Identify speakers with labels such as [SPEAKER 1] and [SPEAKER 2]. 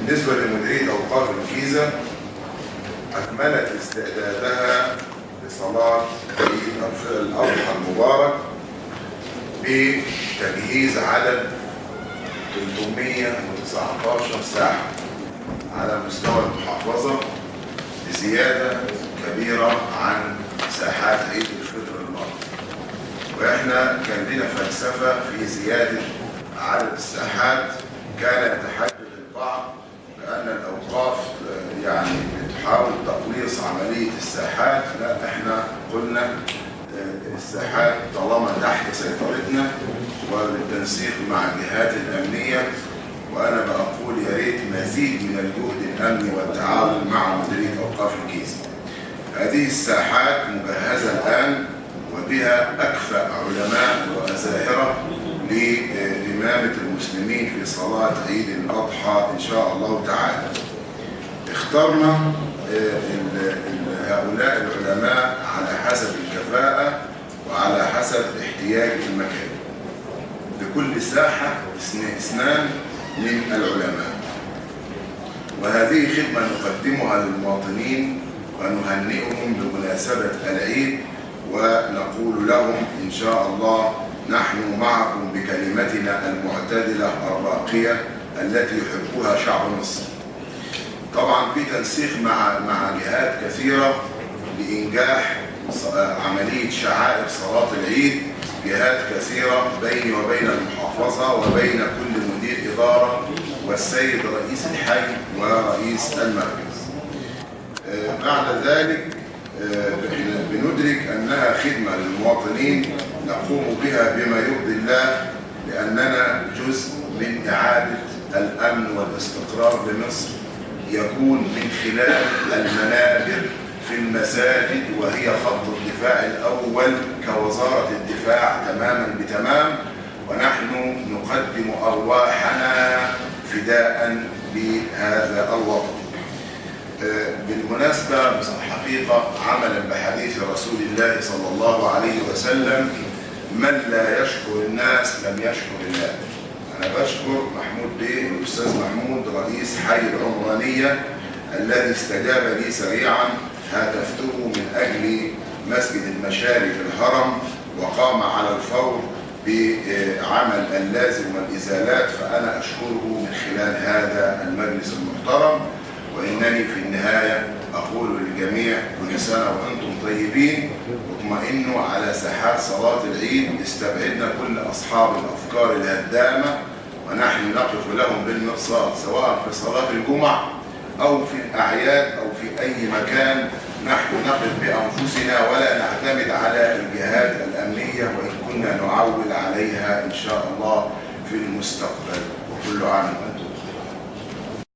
[SPEAKER 1] بالنسبة لمديرية أوقاف الجيزة أكملت استعدادها لصلاة عيد الأضحى المبارك بتجهيز عدد 319 ساحة على مستوى المحافظة بزيادة كبيرة عن ساحات عيد الفطر الماضي. وإحنا كان لنا فلسفة في زيادة عدد الساحات. كان يتحدث البعض بأن الأوقاف يعني بتحاول تقليص عملية الساحات. لا، احنا قلنا الساحات طالما تحت سيطرتنا وبالتنسيق مع الجهات الأمنية، وأنا بقول يا ريت مزيد من الجهد الأمني والتعاون مع مديرية أوقاف الجيزة. هذه الساحات مجهزة الآن وبها أكفأ علماء وأزاهرة لإمامة المسلمين في صلاة عيد الأضحى إن شاء الله تعالى. اخترنا هؤلاء العلماء على حسب الكفاءة وعلى حسب احتياج المكان. لكل ساحة اثنان من العلماء، وهذه خدمة نقدمها للمواطنين ونهنئهم بمناسبة العيد ونقول لهم إن شاء الله نحن معكم بكلمتنا المعتدلة الراقية التي يحبها شعب مصر. طبعا في تنسيق مع جهات كثيرة لإنجاح عملية شعائر صلاة العيد، جهات كثيرة بيني وبين المحافظة وبين كل مدير إدارة والسيد رئيس الحي ورئيس المركز. بعد ذلك بندرك أنها خدمة للمواطنين نقوم بها بما يرضي الله، لأننا جزء من إعادة الأمن والاستقرار لمصر يكون من خلال المنابر في المساجد، وهي خط الدفاع الأول كوزارة الدفاع تماما بتمام، ونحن نقدم أرواحنا فداء لهذا الوطن. بالمناسبة الحقيقة عملا بحديث رسول الله صلى الله عليه وسلم: من لا يشكر الناس لم يشكر الله. أنا بشكر محمود بيه الأستاذ محمود رئيس حي العمرانية الذي استجاب لي سريعا، هاتفته من أجل مسجد المشاري في الهرم وقام على الفور بعمل اللازم والإزالات، فأنا أشكره من خلال هذا المجلس المحترم. وإنني في النهاية أقول للجميع كل سنة وأنتم طيبين، واطمئنوا على ساحات صلاة العيد، استبعدنا كل أصحاب الأفكار الهدامة، ونحن نقف لهم بالمرصاد سواء في صلاة الجمعة أو في الأعياد أو في أي مكان. نحن نقف بأنفسنا ولا نعتمد على الجهات الأمنية، وإن كنا نعول عليها إن شاء الله في المستقبل. وكل عام وأنتم